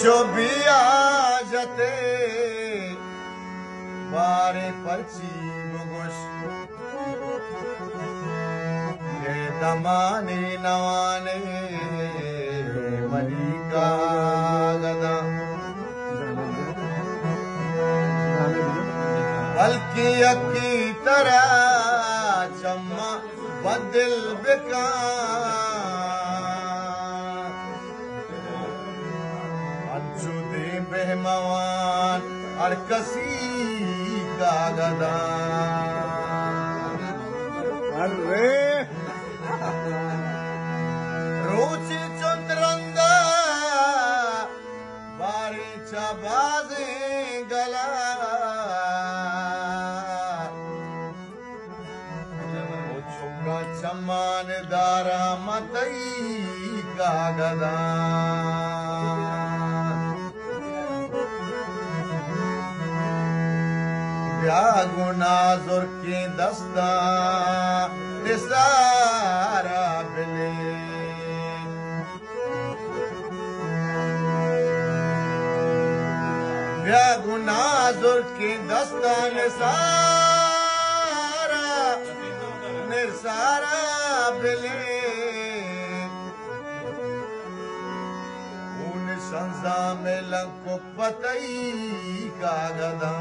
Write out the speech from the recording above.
जो भी आजते बारे पर्ची बुगुश ये दमाने नवाने मलिका गदा बल्कि अकी तरह चम्मा बदिल बिका अजुदे बेहमवान और कसी का गदा अरे रोची चंद्रंगा बारी चाबाजे गला चम्मान दारा मतई का गदा गुनाजुर के दस्ता निसारा बिले गुनाजुर के दस्ता निसारा बिले उन संजा में लंको पतई का गदा